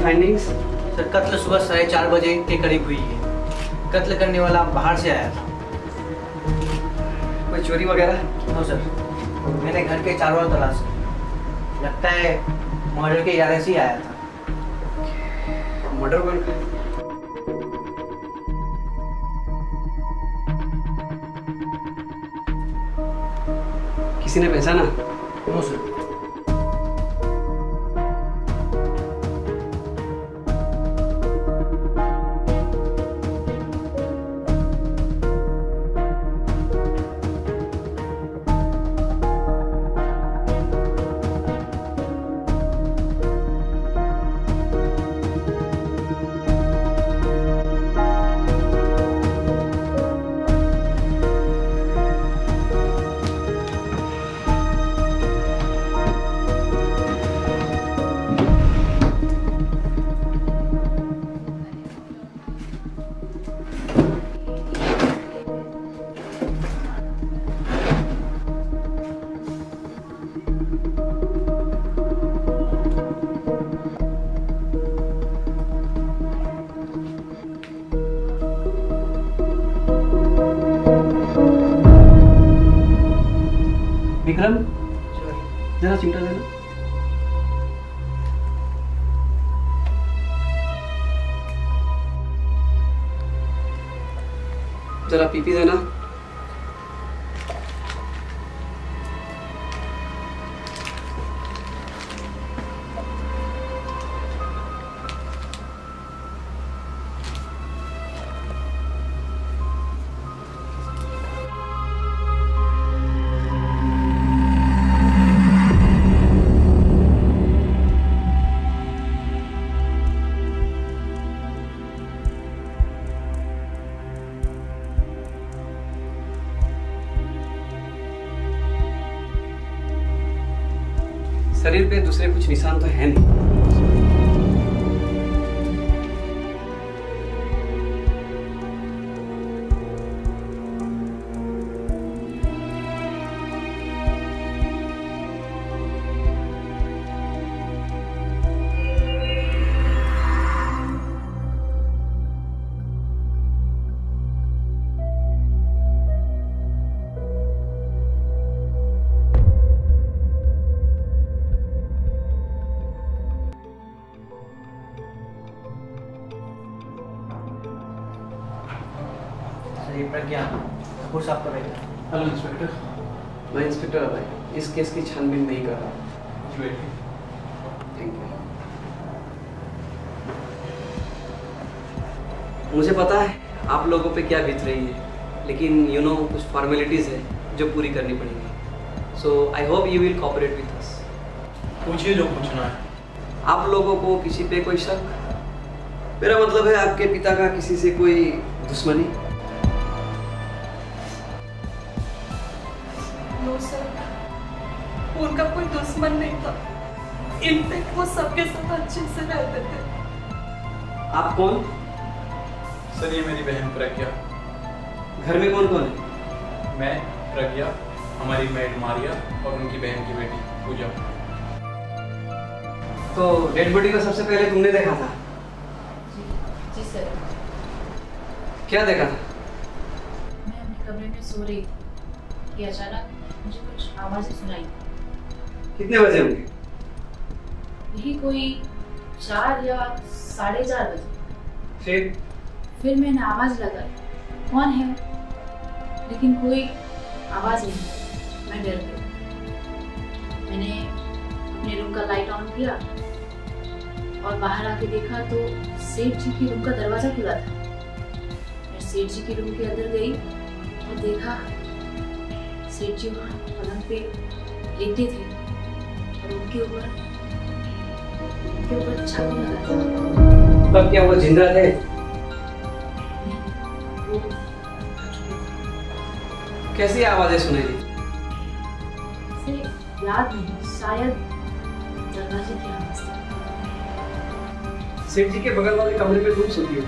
Findings? Sir कत्ल सुबह 4:30 बजे के करीब हुई है। कत्ल करने वाला बाहर से आया था। कोई चोरी वगैरह? नो सर, मैंने घर के चारों ओर तलाश की, लगता है मर्डर के इरादे से ही आया था। मर्डर कौन का? किसी ने पहचाना? No sir. विक्रम, जरा चिमटा देना। जरा पीपी देना। शरीर पे दूसरे कुछ निशान तो है नहीं। प्रज्ञा कपूर साहब का बेटा। Hello inspector. मैं इंस्पेक्टर अभय इस केस की छानबीन नहीं कर रहा। Thank you. मुझे पता है आप लोगों पे क्या बीत रही है, लेकिन यू नो कुछ फॉर्मेलिटीज है जो पूरी करनी पड़ेंगी। So I hope you will cooperate with us. पूछिए जो पूछना है। आप लोगों को किसी पे कोई शक? मेरा मतलब है आपके पिता का किसी से कोई दुश्मनी? नो सर, उनका कोई दुश्मन नहीं था। इनफैक्ट वो सबके साथ अच्छे से रहते थे। आप कौन? सर ये मेरी बहन प्रज्ञा। घर में कौन कौन है? मैं, प्रज्ञा, हमारी मेड मारिया और उनकी बहन की बेटी पूजा। तो डेड बॉडी को सबसे पहले तुमने देखा था? जी सर। क्या देखा था? मैं अपने कमरे में सो रही थी कि अचानक मुझे कुछ आवाजें सुनाई। कितने बजे होंगे? यही कोई 4 या 4:30 बजे। फिर मैंने आवाज लगाई, कौन है, लेकिन कोई आवाज नहीं। मैं डर गई। मैंने अपने रूम का लाइट ऑन किया और बाहर आके देखा तो सेठ जी की रूम का दरवाजा खुला था। मैं सेठ जी के रूम के अंदर गई और देखा सेठ जी वहाँ पलंग पे लेटे थे और उनके ऊपर चाकू लगा था। तब क्या वो जिंदा थे? वो कैसी आवाजें सुनाई दी? याद नहीं, शायद दरवाजे की आवाज थी। सेठ जी के बगल वाले कमरे में तुम सोती हो,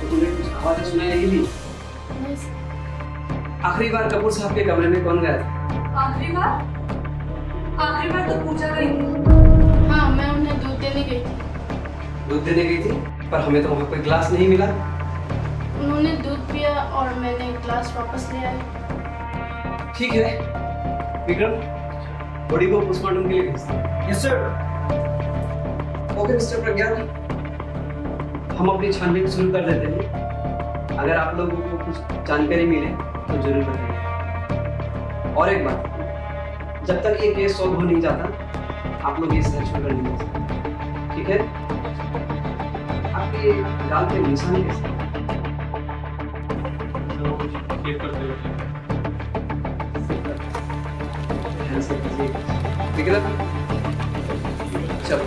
तो तुम्हें कुछ आवाजें सुनाई नहीं दी? आखिरी बार कपूर साहब के कमरे में कौन गया था? आखिरी बार तो पूजा गई थी। हाँ, मैं उन्हें दूध देने गई थी। दूध देने गई थी, पर हमें तो वहाँ कोई ग्लास नहीं मिला। उन्होंने दूध पिया और मैंने ग्लास वापस ले आई। ठीक है विक्रम, बॉडी को पोस्टमार्टम के लिए भेज दो। Yes sir. ओके मिस्टर प्रज्ञान, हम अपनी छानबीन शुरू कर देते हैं। अगर आप लोगों को कुछ जानकारी मिले तो जरूर बताइए। और एक बात, जब तक ये केस सॉल्व हो नहीं जाता आप लोग ये सर्च कर नहीं सकते, ठीक है? आपके गाल पे निशान कैसे? विक्रम चलो।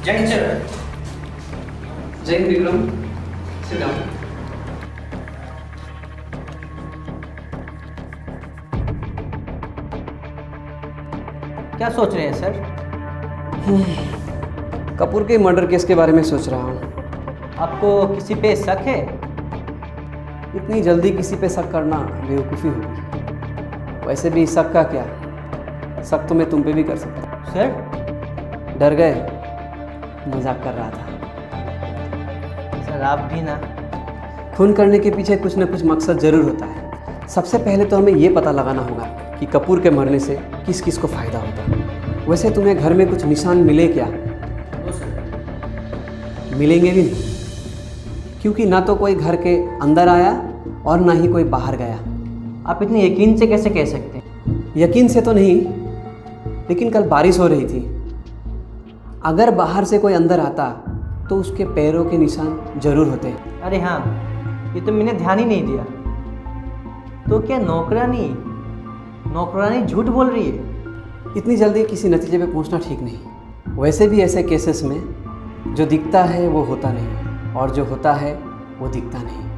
जय हिंद सर। जय हिंद विक्रम, सिट डाउन। क्या सोच रहे हैं सर? कपूर के मर्डर केस के बारे में सोच रहा हूँ। आपको किसी पे शक है? इतनी जल्दी किसी पे शक करना बेवकूफ़ी होगी। वैसे भी शक का क्या, शक तो मैं तुम पे भी कर सकता हूँ। सर डर गए? मजाक कर रहा था। सर आप भी ना। खून करने के पीछे कुछ न कुछ मकसद जरूर होता है। सबसे पहले तो हमें ये पता लगाना होगा कि कपूर के मरने से किस किस को फ़ायदा होता है। वैसे तुम्हें घर में कुछ निशान मिले क्या? मिलेंगे भी नहीं, क्योंकि ना तो कोई घर के अंदर आया और ना ही कोई बाहर गया। आप इतने यकीन से कैसे कह सकते हैं? यकीन से तो नहीं, लेकिन कल बारिश हो रही थी। अगर बाहर से कोई अंदर आता तो उसके पैरों के निशान जरूर होते। अरे हाँ, ये तो मैंने ध्यान ही नहीं दिया। तो क्या नौकरानी झूठ बोल रही है? इतनी जल्दी किसी नतीजे पे पहुंचना ठीक नहीं। वैसे भी ऐसे केसेस में जो दिखता है वो होता नहीं, और जो होता है वो दिखता नहीं।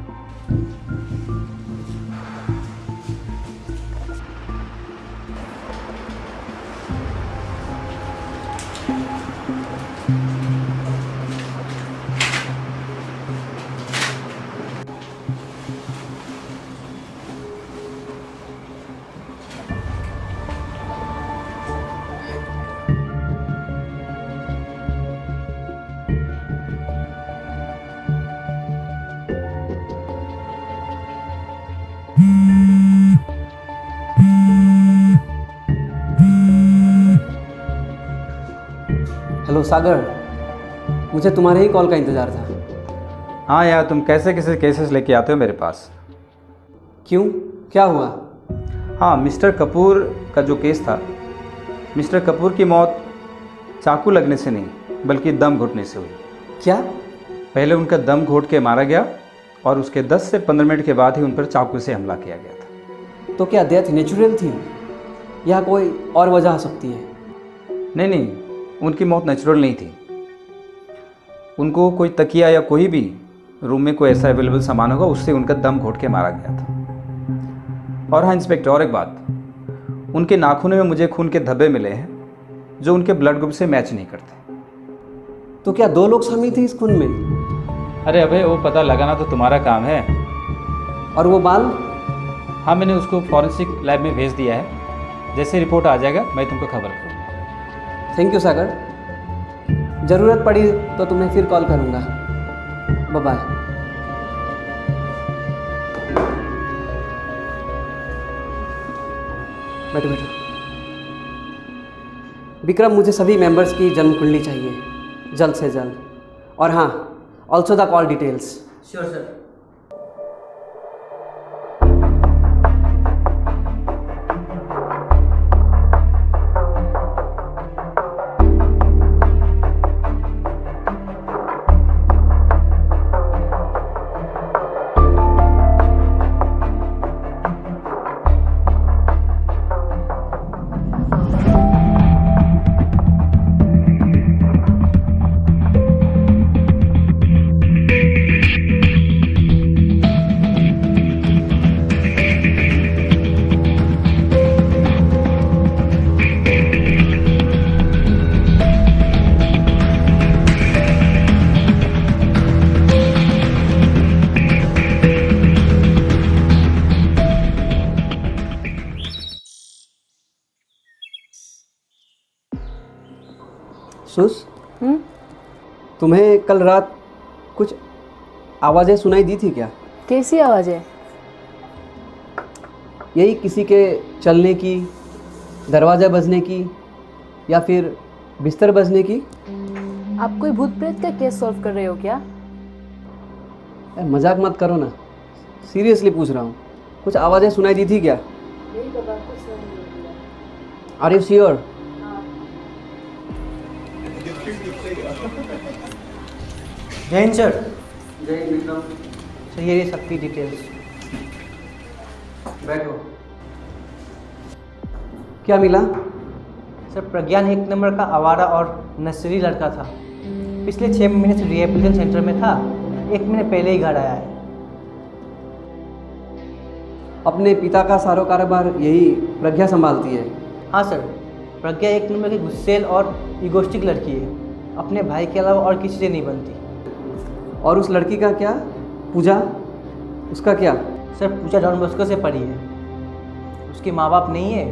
हेलो सागर, मुझे तुम्हारे ही कॉल का इंतज़ार था। हाँ यार, तुम कैसे कैसे केसेस लेके आते हो मेरे पास? क्यों, क्या हुआ? हाँ, मिस्टर कपूर का जो केस था, मिस्टर कपूर की मौत चाकू लगने से नहीं बल्कि दम घुटने से हुई। क्या? पहले उनका दम घोट के मारा गया और उसके 10 से 15 मिनट के बाद ही उन पर चाकू से हमला किया गया था। तो क्या डेथ नेचुरल थी या कोई और वजह हो सकती है? नहीं, उनकी मौत नेचुरल नहीं थी। उनको कोई तकिया या कोई भी रूम में कोई ऐसा अवेलेबल सामान होगा, उससे उनका दम घोट के मारा गया था। और हाँ इंस्पेक्टर, और एक बात, उनके नाखूनों में मुझे खून के धब्बे मिले हैं जो उनके ब्लड ग्रुप से मैच नहीं करते। तो क्या 2 लोग शामिल थे इस खून में? अरे अबे, वो पता लगाना तो तुम्हारा काम है। और वो बाल? हाँ, मैंने उसको फॉरेंसिक लैब में भेज दिया है। जैसे रिपोर्ट आ जाएगा मैं तुमको खबर करूँगा। थैंक यू सागर, ज़रूरत पड़ी तो तुम्हें फिर कॉल करूँगा। Bye bye. बैठो बैठो। विक्रम, मुझे सभी मेंबर्स की जन्म कुंडली चाहिए, जल्द से जल्द। और हाँ, also the call details. Sure sir. सुस, तुम्हें कल रात कुछ आवाज़ें सुनाई दी थी क्या? कैसी आवाज़ें? यही किसी के चलने की, दरवाज़ा बजने की या फिर बिस्तर बजने की? आप कोई भूत प्रेत का केस सॉल्व कर रहे हो क्या? मजाक मत करो ना, सीरियसली पूछ रहा हूँ। कुछ आवाज़ें सुनाई दी थी क्या? Are you sure? जय हिंद सर। जय हिंद विक्रम। सर ये सबकी डिटेल्स। बैठो। क्या मिला? सर प्रज्ञान एक नंबर का आवारा और नर्सरी लड़का था। पिछले 6 महीने से रिहेबिलिटेशन सेंटर में था। 1 महीने पहले ही घर आया है। अपने पिता का सारा कारोबार यही प्रज्ञा संभालती है? हाँ सर, प्रज्ञा एक नंबर की गुस्सेल और इगोस्टिक लड़की है। अपने भाई के अलावा और किसी से नहीं बनती। और उस लड़की का क्या? पूजा, उसका क्या? सर पूजा डॉन बॉस्को से पढ़ी है। उसके माँ बाप नहीं है,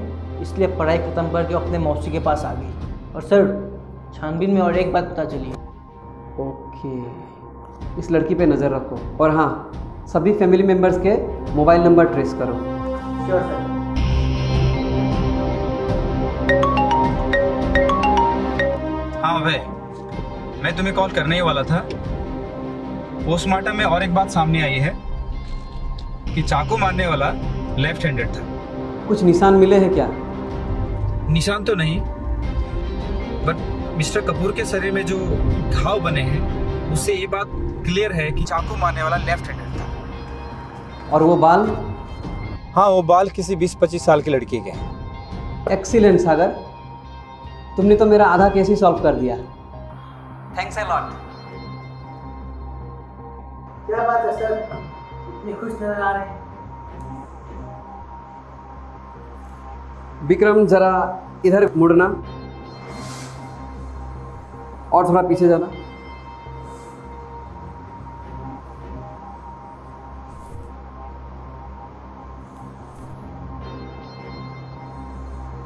इसलिए पढ़ाई ख़त्म करके अपने मौसी के पास आ गई। और सर छानबीन में और एक बात पता चली। ओके, इस लड़की पे नज़र रखो और हाँ, सभी फैमिली मेम्बर्स के मोबाइल नंबर ट्रेस करो। Sure sir. हाँ भाई, मैं तुम्हें कॉल करने ही वाला था। पोस्टमार्टम में और एक बात सामने आई है कि चाकू मारने वाला लेफ्ट हैंडेड था। कुछ निशान मिले हैं क्या? निशान तो नहीं, बट मिस्टर कपूर के शरीर में जो घाव बने हैं उससे ये बात क्लियर है कि चाकू मारने वाला लेफ्ट हैंडेड था। और वो बाल? हाँ, वो बाल किसी 20-25 साल की लड़की के हैं। एक्सीलेंट सागर, तुमने तो मेरा आधा केस ही सॉल्व कर दिया। Thanks a lot. क्या बात है सर, इतने खुश नजर आ रहे हैं? विक्रम जरा इधर मुड़ना और थोड़ा पीछे जाना।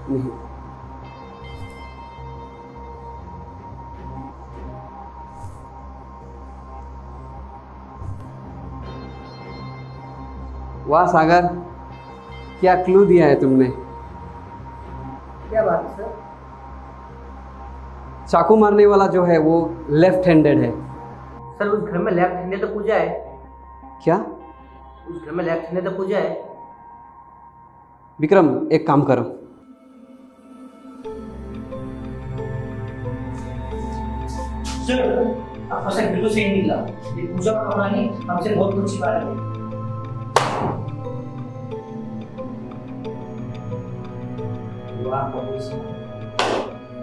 नहीं, वाह सागर, क्या क्लू दिया है तुमने। क्या बात है सर? चाकू मारने वाला जो है वो लेफ्ट हैंडेड है। सर उस घर में लेफ्ट हैंडेड तो पूजा है। क्या? उस घर में लेफ्ट हैंडेड तो पूजा है। विक्रम एक काम करो, सर आपका सर बिल्कुल सही निकला। ये पूजा का कहानी हमसे बहुत कुछ सिखा रही है।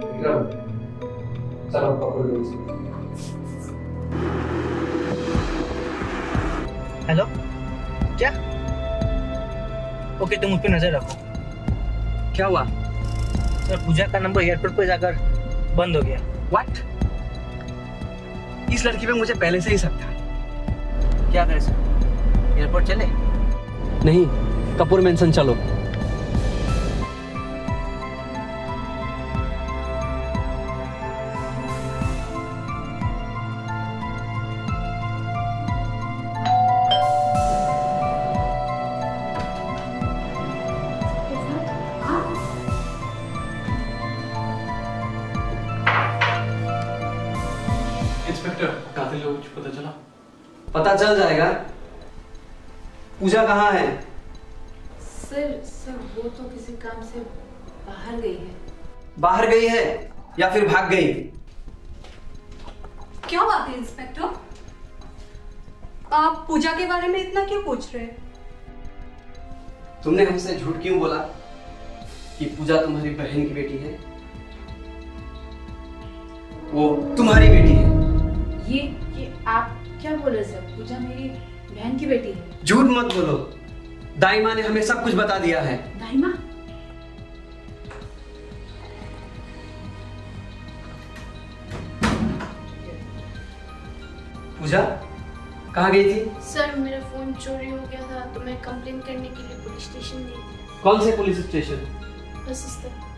विक्रम चलो पकड़ लो इसे। हेलो, क्या? ओके, तुम उस पर नजर रखो। क्या हुआ? सर पूजा का नंबर एयरपोर्ट पे जाकर बंद हो गया। व्हाट? इस लड़की पे मुझे पहले से ही शक था। क्या करें सर, एयरपोर्ट चले? नहीं, कपूर मेंशन चलो। इंस्पेक्टर, कातिल का कुछ पता चला? पता चल जाएगा। पूजा कहाँ है? सर वो तो किसी काम से बाहर गई है। बाहर गई है या फिर भाग गई? क्या बात है इंस्पेक्टर, आप पूजा के बारे में इतना क्यों पूछ रहे हैं? तुमने हमसे झूठ क्यों बोला कि पूजा तुम्हारी बहन की बेटी है? वो तुम्हारी बेटी है। ये आप क्या बोल रहे सर? पूजा मेरी बहन की बेटी है। झूठ मत बोलो, दाई माँ ने हमें सब कुछ बता दिया है। दाई माँ? पूजा कहाँ गई थी? सर मेरा फोन चोरी हो गया था तो मैं कंप्लेन करने के लिए पुलिस स्टेशन गई थी। कौन से पुलिस स्टेशन? बस इस तरह।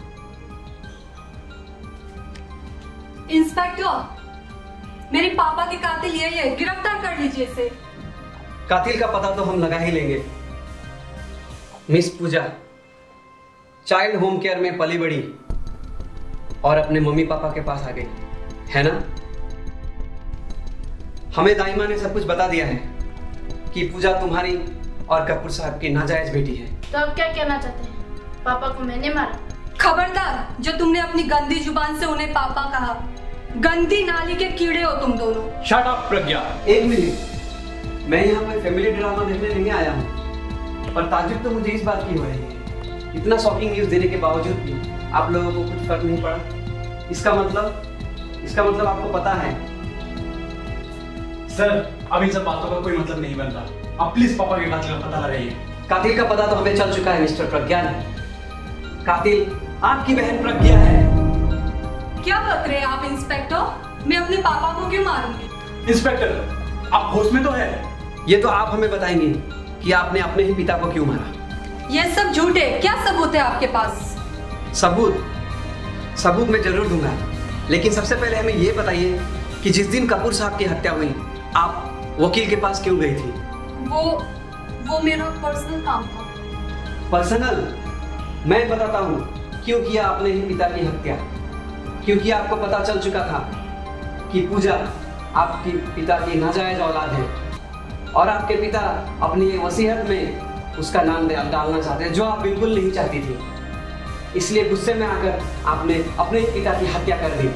इंस्पेक्टर, मेरे पापा के कातिल यही है, गिरफ्तार कर लीजिए इसे। कातिल का पता तो हम लगा ही लेंगे। मिस पूजा चाइल्ड होम केयर में पली बड़ी और अपने मम्मी पापा के पास आ गई है ना। हमें दाइमा ने सब कुछ बता दिया है कि पूजा तुम्हारी और कपूर साहब की नाजायज बेटी है। तो अब क्या कहना चाहते हैं? पापा को मैंने मारा? खबरदार, जो तुमने अपनी गंदी जुबान से उन्हें पापा कहा, गंदी नाली के कीड़े हो तुम दोनों। शट अप प्रज्ञा। एक मिनट, मैं यहाँ पर फैमिली ड्रामा देखने नहीं आया हूँ, पर ताज्जुब तो मुझे इस बात की हो रही है, इतना शॉकिंग न्यूज देने के बावजूद भी आप लोगों को कुछ फर्क नहीं पड़ा। इसका मतलब आपको पता है। सर, अब इन सब बातों का कोई मतलब नहीं बनता। आप प्लीज पापा के कातिल का पता लगाइए। कातिल का पता तो हमें चल चुका है मिस्टर प्रज्ञान। कातिल आपकी बहन प्रज्ञा है। क्या बक रहे हैं आप इंस्पेक्टर? मैं अपने पापा को क्यों मारूंगी? इंस्पेक्टर, आप होश में तो है? ये तो आप हमें बताएंगे कि आपने अपने ही पिता को क्यों मारा। ये सब झूठ है। क्या सबूत है आपके पास? सबूत मैं जरूर दूंगा, लेकिन सबसे पहले हमें ये बताइए कि जिस दिन कपूर साहब की हत्या हुई आप वकील के पास क्यों गई थी? वो मेरा पर्सनल काम था। पर्सनल? मैं बताता हूँ क्यों किया आपने ही पिता की हत्या। क्योंकि आपको पता चल चुका था कि पूजा आपके पिता की नाजायज औलाद है और आपके पिता अपनी वसीयत में उसका नाम डालना चाहते हैं, जो आप बिल्कुल नहीं चाहती थी। इसलिए गुस्से में आकर आपने अपने ही पिता की हत्या कर दी।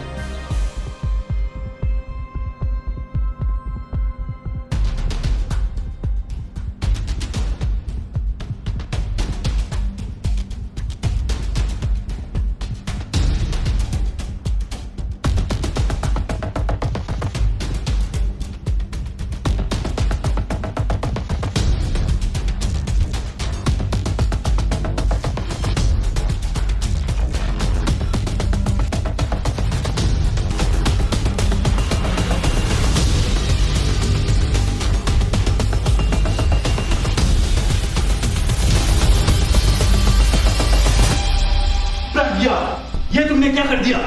ये तुमने क्या कर दिया?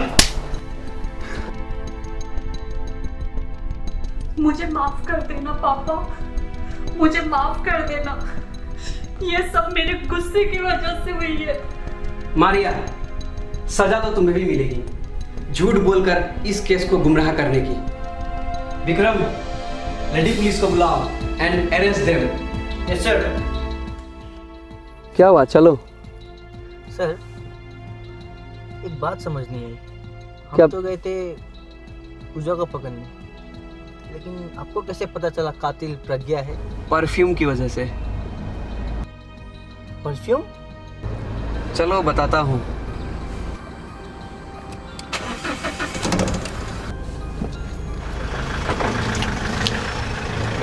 मुझे माफ कर देना पापा, मुझे माफ कर देना। ये सब मेरे गुस्से की वजह से हुई है। मारिया, सजा तो तुम्हें भी मिलेगी झूठ बोलकर इस केस को गुमराह करने की। विक्रम, लेडी पुलिस को बुलाओ and arrest them. Yes sir. क्या हुआ? चलो। सर, एक बात समझ नहीं आई। क्या? हम तो गए थे पूजा को पकड़ने, लेकिन आपको कैसे पता चला कातिल प्रज्ञा है? परफ्यूम की वजह से। परफ्यूम? चलो बताता हूँ।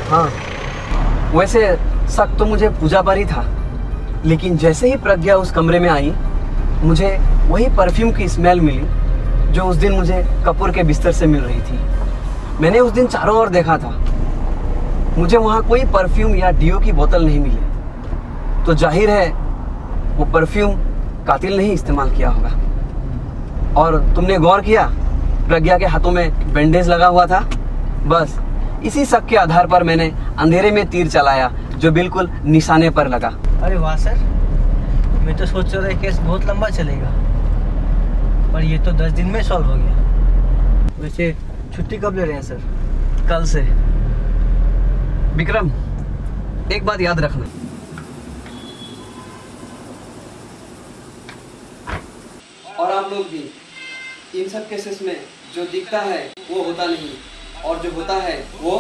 हाँ, वैसे शक तो मुझे पूजा पर ही था, लेकिन जैसे ही प्रज्ञा उस कमरे में आई मुझे वही परफ्यूम की स्मेल मिली जो उस दिन मुझे कपूर के बिस्तर से मिल रही थी। मैंने उस दिन चारों ओर देखा था, मुझे वहाँ कोई परफ्यूम या डीओ की बोतल नहीं मिली। तो जाहिर है वो परफ्यूम कातिल ने ही इस्तेमाल किया होगा। और तुमने गौर किया, प्रज्ञा के हाथों में बैंडेज लगा हुआ था। बस इसी शक के आधार पर मैंने अंधेरे में तीर चलाया जो बिल्कुल निशाने पर लगा। अरे वाह सर, मैं तो सोच रहा था केस बहुत लंबा चलेगा, पर ये तो 10 दिन में सॉल्व हो गया। वैसे छुट्टी कब ले रहे हैं सर? कल से। विक्रम, एक बात याद रखना, और आप लोग भी, इन सब केसेस में जो दिखता है वो होता नहीं, और जो होता है वो